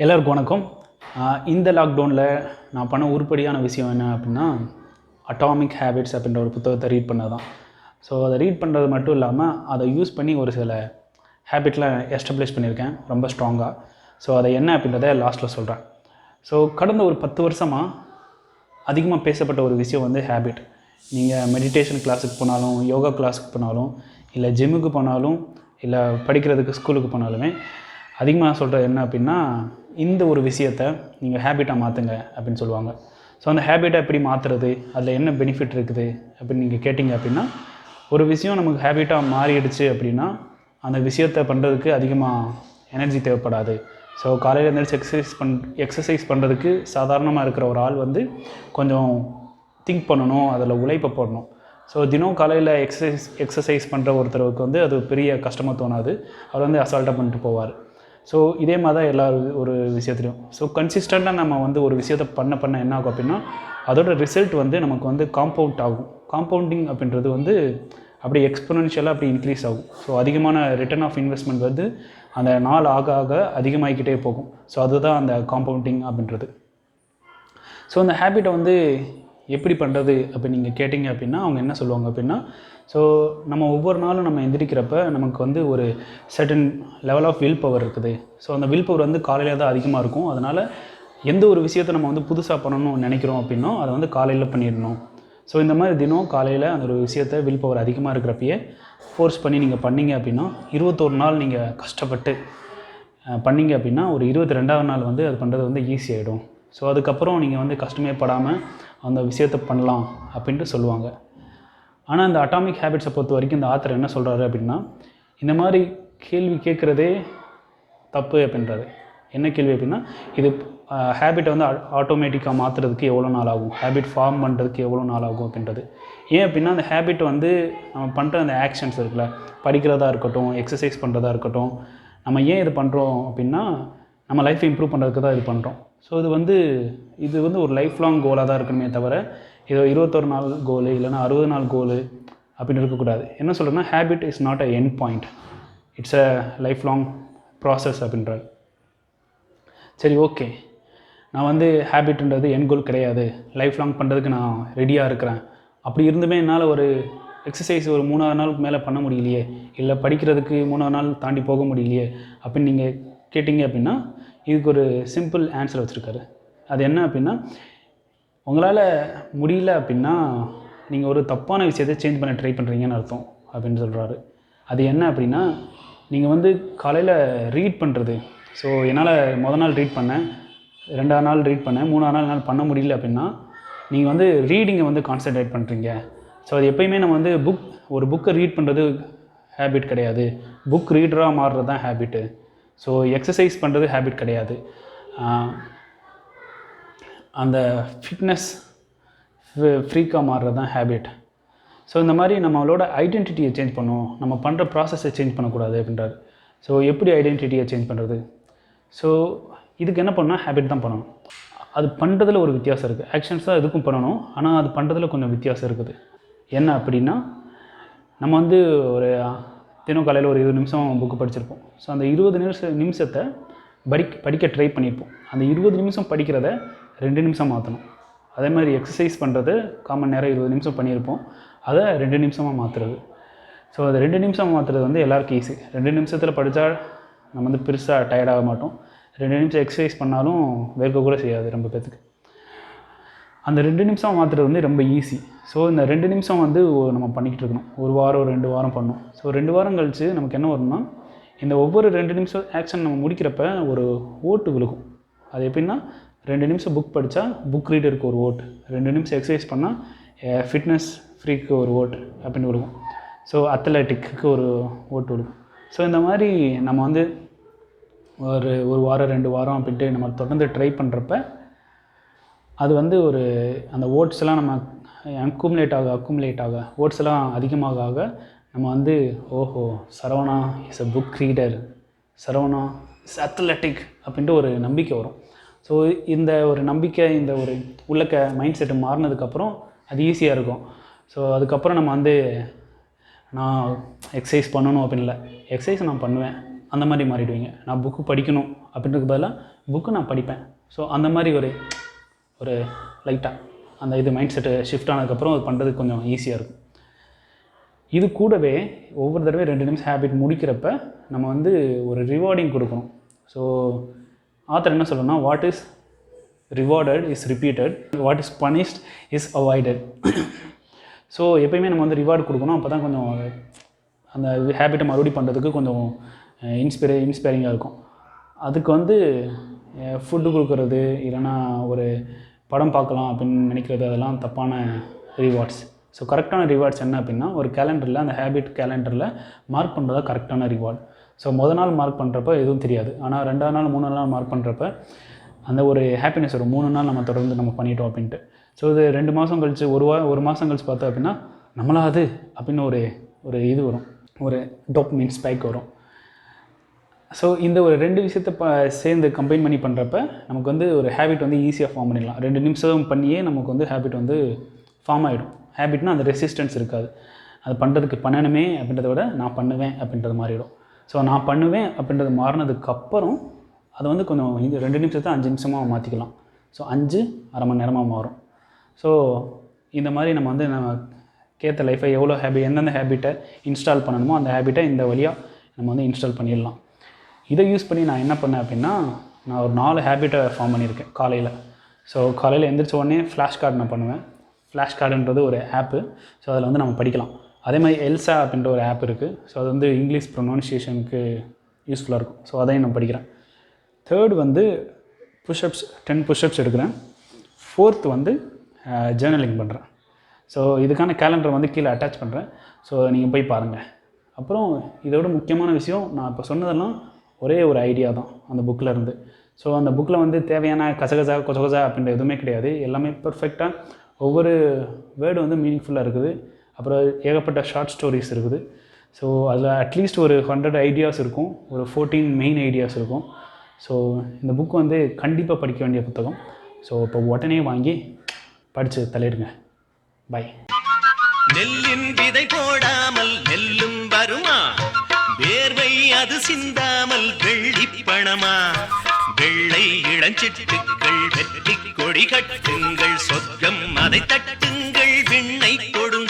எல்லாருக்கும் வணக்கம். இந்த லாக்டவுனில் நான் பண்ண உருப்படியான விஷயம் என்ன அப்படின்னா, அட்டாமிக் ஹேபிட்ஸ் அப்படின்ற ஒரு புத்தகத்தை ரீட் பண்ணது தான். ஸோ அதை ரீட் பண்ணுறது மட்டும் இல்லாமல் அதை யூஸ் பண்ணி ஒரு சில ஹேபிட்லாம் எஸ்டாப்ளிஷ் பண்ணியிருக்கேன் ரொம்ப ஸ்ட்ராங்காக. ஸோ அதை என்ன அப்படின்றத லாஸ்ட்டில் சொல்கிறேன். ஸோ கடந்த ஒரு 10 வருஷமாக அதிகமாக பேசப்பட்ட ஒரு விஷயம் வந்து ஹேபிட். நீங்கள் மெடிடேஷன் கிளாஸுக்கு போனாலும், யோகா கிளாஸுக்கு போனாலும், இல்லை ஜிம்முக்கு போனாலும், இல்லை படிக்கிறதுக்கு ஸ்கூலுக்கு போனாலுமே அதிகமாக சொல்கிறது என்ன அப்படின்னா, இந்த ஒரு விஷயத்தை நீங்கள் ஹேபிட்டாக மாற்றுங்க அப்படின்னு சொல்லுவாங்க. ஸோ அந்த ஹேபிட்டை எப்படி மாற்றுறது, அதில் என்ன பெனிஃபிட் இருக்குது அப்படின்னு நீங்கள் கேட்டிங்க அப்படின்னா, ஒரு விஷயம் நமக்கு ஹேபிட்டாக மாறிடுச்சு அப்படின்னா அந்த விஷயத்தை பண்ணுறதுக்கு அதிகமாக எனர்ஜி தேவைப்படாது. ஸோ காலையில் எழுந்திரிச்சு எக்ஸசைஸ் பண்ணுறதுக்கு சாதாரணமாக இருக்கிற ஒரு ஆள் வந்து கொஞ்சம் திங்க் பண்ணணும், அதில் உழைப்பை போடணும். ஸோ தினம் காலையில் எக்ஸசைஸ் பண்ணுற ஒருத்தருக்கு வந்து அது பெரிய கஷ்டமாக தோணாது. அவர் வந்து அசால்ட்டாக பண்ணிட்டு போவார். ஸோ இதே மாதிரி தான் எல்லா ஒரு விஷயத்துலையும். ஸோ கன்சிஸ்டண்ட்டாக நம்ம வந்து ஒரு விஷயத்தை பண்ண என்ன ஆகும் அப்படின்னா, அதோட ரிசல்ட் வந்து நமக்கு வந்து காம்பவுண்ட் ஆகும். காம்பவுண்டிங் அப்படின்றது வந்து அப்படியே எக்ஸ்பொனென்ஷியலாக அப்படி இன்க்ரீஸ் ஆகும். ஸோ அதிகமான ரிட்டர்ன் ஆஃப் இன்வெஸ்ட்மெண்ட் வந்து அந்த நாள் ஆக ஆக அதிகமாகிக்கிட்டே போகும். ஸோ அதுதான் அந்த காம்பவுண்டிங் அப்படின்றது. ஸோ அந்த ஹேபிட்டை வந்து எப்படி பண்ணுறது அப்படின்னு நீங்கள் கேட்டிங்க அப்படின்னா, அவங்க என்ன சொல்லுவாங்க அப்படின்னா, ஸோ நம்ம ஒவ்வொரு நாளும் நம்ம எந்திரிக்கிறப்ப நமக்கு வந்து ஒரு certain level of will power இருக்குது. ஸோ அந்த வில் பவர் வந்து காலையில் தான் அதிகமாக இருக்கும். அதனால் எந்த ஒரு விஷயத்தை நம்ம வந்து புதுசாக பண்ணணும்னு நினைக்கிறோம் அப்படின்னா அதை வந்து காலையில் பண்ணிடணும். ஸோ இந்த மாதிரி தினம் காலையில் அந்த ஒரு விஷயத்தை வில் பவர் அதிகமாக இருக்கிறப்பயே ஃபோர்ஸ் பண்ணி நீங்கள் பண்ணிங்க அப்படின்னா 21 நாள் நீங்கள் கஷ்டப்பட்டு பண்ணிங்க அப்படின்னா ஒரு 22ஆவது நாள் வந்து அது பண்ணுறது வந்து ஈஸியாகிடும். ஸோ அதுக்கப்புறம் நீங்கள் வந்து கஷ்டமே படாமல் அந்த விஷயத்தை பண்ணலாம் அப்படின்ட்டு சொல்லுவாங்க. ஆனால் இந்த அட்டாமிக் ஹேபிட்ஸை பொறுத்த வரைக்கும் இந்த ஆத்தர் என்ன சொல்கிறாரு அப்படின்னா, இந்த மாதிரி கேள்வி கேட்குறதே தப்பு அப்படின்றாரு. என்ன கேள்வி அப்படின்னா, இது ஹேபிட்டை வந்து ஆட்டோமேட்டிக்காக மாற்றுறதுக்கு எவ்வளோ நாள் ஆகும், ஹேபிட் ஃபார்ம் பண்ணுறதுக்கு எவ்வளோ நாள் ஆகும் அப்படின்றது. ஏன் அப்படின்னா அந்த ஹேபிட் வந்து நம்ம பண்ணுற அந்த ஆக்ஷன்ஸ் இருக்குல்ல, படிக்கிறதா இருக்கட்டும், எக்ஸசைஸ் பண்ணுறதா இருக்கட்டும், நம்ம ஏன் இது பண்ணுறோம் அப்படின்னா நம்ம லைஃப்பை இம்ப்ரூவ் பண்ணுறதுக்கு தான் இது பண்ணுறோம். ஸோ இது வந்து ஒரு லைஃப் லாங் கோலாக தான் இருக்கணுமே தவிர ஏதோ 21 நாள் கோலு இல்லைனா 60 நாள் கோலு அப்படின்னு இருக்கக்கூடாது. என்ன சொல்கிறேன்னா, habit is not a end point, it's a life long process அப்படின்றார். சரி, ஓகே, நான் வந்து ஹேபிட்ன்றது எண்ட் கோல் கிடையாது, லைஃப் லாங் பண்ணுறதுக்கு நான் ரெடியாக இருக்கிறேன். அப்படி இருந்துமே என்னால் ஒரு எக்ஸசைஸ் ஒரு 3ஆவது நாளுக்கு மேலே பண்ண முடியலையே, இல்லை படிக்கிறதுக்கு 3ஆவது நாள் தாண்டி போக முடியலையே அப்படின்னு நீங்கள் கேட்டிங்க அப்படின்னா, இதுக்கு ஒரு சிம்பிள் ஆன்சர் வச்சுருக்காரு. அது என்ன அப்படின்னா, உங்களால் முடியல அப்படின்னா நீங்கள் ஒரு தப்பான விஷயத்தை சேஞ்ச் பண்ண ட்ரை பண்ணுறீங்கன்னு அர்த்தம் அப்படின்னு சொல்கிறாரு. அது என்ன அப்படின்னா, நீங்கள் வந்து காலையில் ரீட் பண்ணுறது, ஸோ என்னால் மொதல் நாள் ரீட் பண்ணேன், 2ஆவது நாள் ரீட் பண்ணேன், 3ஆவது நாள் பண்ண முடியல அப்படின்னா நீங்கள் வந்து ரீடிங்கை வந்து கான்சன்ட்ரேட் பண்ணுறீங்க. ஸோ அது எப்போயுமே நம்ம வந்து ஒரு புக்கை ரீட் பண்ணுறது ஹேபிட் கிடையாது, புக் ரீடராக மாறுறது தான் ஹேபிட்டு. ஸோ எக்ஸசைஸ் பண்ணுறது ஹேபிட் கிடையாது, அந்த ஃபிட்னஸ் ஃப்ரீக்காக மாறுறது தான் ஹேபிட். ஸோ இந்த மாதிரி நம்மளோட ஐடென்டிட்டியை சேஞ்ச் பண்ணுவோம், நம்ம பண்ணுற ப்ராசஸை சேஞ்ச் பண்ணக்கூடாது அப்படின்றாரு. ஸோ எப்படி ஐடென்டிட்டியை சேஞ்ச் பண்ணுறது? ஸோ இதுக்கு என்ன பண்ணால் ஹேபிட் தான் பண்ணணும். அது பண்ணுறதுல ஒரு வித்தியாசம் இருக்குது. ஆக்ஷன்ஸ் தான் இதுக்கும் பண்ணணும், ஆனால் அது பண்ணுறதுல கொஞ்சம் வித்தியாசம் இருக்குது. என்ன அப்படின்னா, நம்ம வந்து ஒரு தினம் காலையில் ஒரு 20 நிமிஷம் புக்கு படிச்சிருப்போம். ஸோ அந்த 20 நிமிஷத்தை படிக்க ட்ரை பண்ணியிருப்போம். அந்த 20 நிமிஷம் படிக்கிறத 2 நிமிஷம் மாற்றணும். அதே மாதிரி எக்ஸசைஸ் பண்ணுறது 1/4 மணி நேரம் 20 நிமிஷம் பண்ணியிருப்போம், அதை 2 நிமிஷமாக மாற்றுறது. ஸோ அது 2 நிமிஷம் மாற்றுறது வந்து எல்லாருக்கும் ஈஸி. 2 நிமிஷத்தில் படித்தா நம்ம வந்து பெருசாக டயர்டாக மாட்டோம். 2 நிமிஷம் எக்ஸசைஸ் பண்ணாலும் வேர்க்க கூட செய்யாது ரொம்ப பேத்துக்கு. அந்த 2 நிமிஷம் மாற்றுறது வந்து ரொம்ப ஈஸி. ஸோ இந்த 2 நிமிஷம் வந்து நம்ம பண்ணிக்கிட்டு இருக்கணும். 1 வாரம் 2 வாரம் பண்ணணும். ஸோ 2 வாரம் கழித்து நமக்கு என்ன வரும்னா, இந்த ஒவ்வொரு 2 நிமிஷம் ஆக்ஷன் நம்ம முடிக்கிறப்ப ஒரு ஓட்டு விழுகும். அது எப்படின்னா, 2 நிமிஷம் புக் படித்தா புக் ரீடருக்கு ஒரு ஓட்டு, 2 நிமிஷம் எக்ஸசைஸ் பண்ணால் ஃபிட்னஸ் ஃப்ரீக்கு ஒரு ஓட்டு அப்படின்னு விழுகும். ஸோ அத்லெட்டிக்கு ஒரு ஓட்டு விழுகும். ஸோ இந்த மாதிரி நம்ம வந்து ஒரு வாரம் 2 வாரம் அப்படின்ட்டு நம்ம தொடர்ந்து ட்ரை பண்ணுறப்ப அது வந்து அந்த ஓட்ஸ்லாம் நம்ம அக்குமுலேட் ஆக ஓட்ஸ்லாம் அதிகமாக நம்ம வந்து ஓஹோ, Saravana is a book reader, Saravana is athletic அப்படின்ட்டு ஒரு நம்பிக்கை வரும். ஸோ இந்த ஒரு நம்பிக்கை, இந்த ஒரு உள்ளக்க மைண்ட் செட்டு மாறினதுக்கப்புறம் அது ஈஸியாக இருக்கும். ஸோ அதுக்கப்புறம் நம்ம வந்து நான் எக்ஸசைஸ் பண்ணணும் அப்படின்னு இல்லை, எக்ஸசைஸ் நான் பண்ணுவேன் அந்த மாதிரி மாறிடுவீங்க. நான் புக்கு படிக்கணும் அப்படின்றதுக்கு பதிலாக புக்கு நான் படிப்பேன். ஸோ அந்த மாதிரி ஒரு லைட்டாக அந்த இது மைண்ட் செட்டு ஷிஃப்ட் ஆனதுக்கப்புறம் அது பண்ணுறதுக்கு கொஞ்சம் ஈஸியாக இருக்கும். இது கூடவே ஒவ்வொரு தடவை 2 நிமிஷம் ஹேபிட் முடிக்கிறப்ப நம்ம வந்து ஒரு ரிவார்டிங் கொடுக்கணும். ஸோ ஆத்தர் என்ன சொல்லணும்னா, what is rewarded is repeated, what is punished is avoided. So எப்போயுமே நம்ம வந்து ரிவார்டு கொடுக்கணும். அப்போ தான் கொஞ்சம் அந்த ஹேபிட்டை மறுபடியும் பண்ணுறதுக்கு கொஞ்சம் இன்ஸ்பைரிங்காக இருக்கும். அதுக்கு வந்து ஃபுட்டு கொடுக்குறது இல்லைனா ஒரு படம் பார்க்கலாம் அப்படின்னு நினைக்கிறது அதெல்லாம் தப்பான ரிவார்ட்ஸ். ஸோ கரெக்டான ரிவார்ட்ஸ் என்ன அப்படின்னா, ஒரு கேலண்டரில் அந்த ஹேபிட் கேலண்டரில் மார்க் பண்ணுறதா கரெக்டான ரிவார்டு. ஸோ மொதல் நாள் மார்க் பண்ணுறப்ப எதுவும் தெரியாது. ஆனால் 2ஆவது நாள் 3ஆவது நாள் மார்க் பண்ணுறப்ப அந்த ஒரு ஹாப்பினஸ் வரும். 3 நாள் நம்ம தொடர்ந்து நம்ம பண்ணிட்டோம் அப்படின்ட்டு. ஸோ இது 2 மாதம் கழித்து ஒரு மாதம் கழித்து பார்த்தோம் அப்படின்னா நம்மளா அது அப்படின்னு ஒரு இது வரும், ஒரு டோபமைன் ஸ்பைக் வரும். ஸோ இந்த ஒரு 2 விஷயத்தை சேர்ந்து கம்பைன் பண்ணி பண்ணுறப்ப நமக்கு வந்து ஒரு ஹேபிட் வந்து ஈஸியாக ஃபார்ம் பண்ணிடலாம். 2 நிமிஷம் பண்ணியே நமக்கு வந்து ஹேபிட் வந்து ஃபார்ம் ஆகிடும். ஹேபிட்னால் அந்த ரெசிஸ்டன்ஸ் இருக்காது. அது பண்ணுறதுக்கு பண்ணணுமே அப்படின்றத விட நான் பண்ணுவேன் அப்படின்றது மாறிடும். ஸோ நான் பண்ணுவேன் அப்படின்றது மாறினதுக்கப்புறம் அதை வந்து கொஞ்சம் 2 நிமிஷத்தை 5 நிமிஷமாக மாற்றிக்கலாம். ஸோ 5 அரை மணி நேரமாக மாறும். ஸோ இந்த மாதிரி நம்ம வந்து கேத்த லைஃப்பை எவ்வளோ எந்தெந்த ஹேபிட்டை இன்ஸ்டால் பண்ணணுமோ அந்த ஹேபிட்டை இந்த வழியாக நம்ம வந்து இன்ஸ்டால் பண்ணிடலாம். இதை யூஸ் பண்ணி நான் என்ன பண்ணேன் அப்படின்னா, நான் ஒரு 4 ஹேபிட்டை ஃபார்ம் பண்ணியிருக்கேன் காலையில். ஸோ காலையில் எழுந்திரிச்ச உடனே ஃப்ளாஷ் கார்டு நான் பண்ணுவேன். ஃப்ளாஷ் கார்டுன்றது ஒரு ஆப்பு. ஸோ அதில் வந்து நம்ம படிக்கலாம். அதே மாதிரி எல்சா அப்படின்ற ஒரு ஆப் இருக்குது. ஸோ அது வந்து இங்கிலீஷ் ப்ரொனவுன்சியேஷனுக்கு யூஸ்ஃபுல்லாக இருக்கும். ஸோ அதையும் நான் படிக்கிறேன். 3rd வந்து புஷ்அப்ஸ் 10 புஷ்அப்ஸ் எடுக்கிறேன். 4th வந்து ஜேர்னலிங் பண்ணுறேன். ஸோ இதுக்கான கேலண்டரை வந்து கீழே அட்டாச் பண்ணுறேன். ஸோ நீங்கள் போய் பாருங்கள். அப்புறம் இதோட முக்கியமான விஷயம், நான் இப்போ சொன்னதெல்லாம் ஒரே ஒரு ஐடியா தான் அந்த புக்கில் இருந்து. ஸோ அந்த புக்கில் வந்து தேவையான கசகசா கொசகசா அப்படின்ற எதுவுமே கிடையாது. எல்லாமே பர்ஃபெக்டாக ஒவ்வொரு வேர்டு வந்து மீனிங்ஃபுல்லாக இருக்குது. அப்புறம் ஏகப்பட்ட ஷார்ட் ஸ்டோரிஸ் இருக்குது. ஸோ அதில் அட்லீஸ்ட் ஒரு 100 ஐடியாஸ் இருக்கும். ஒரு 14 மெயின் ஐடியாஸ் இருக்கும். ஸோ இந்த புக் வந்து கண்டிப்பாக படிக்க வேண்டிய புத்தகம். ஸோ இப்போ உடனே வாங்கி படித்து தலையிடுங்க. பை. நெல்லின் விதை போடாமல் நெல்லும் வருமா? வேர்வை அது சிந்தாமல் வெள்ளி பணமா? வெள்ளை இளஞ்சிட்டுக்கள் வெற்றி கொடி கட்டுங்கள், சொர்க்கம் அதை தட்டுங்கள், விண்ணை கொடு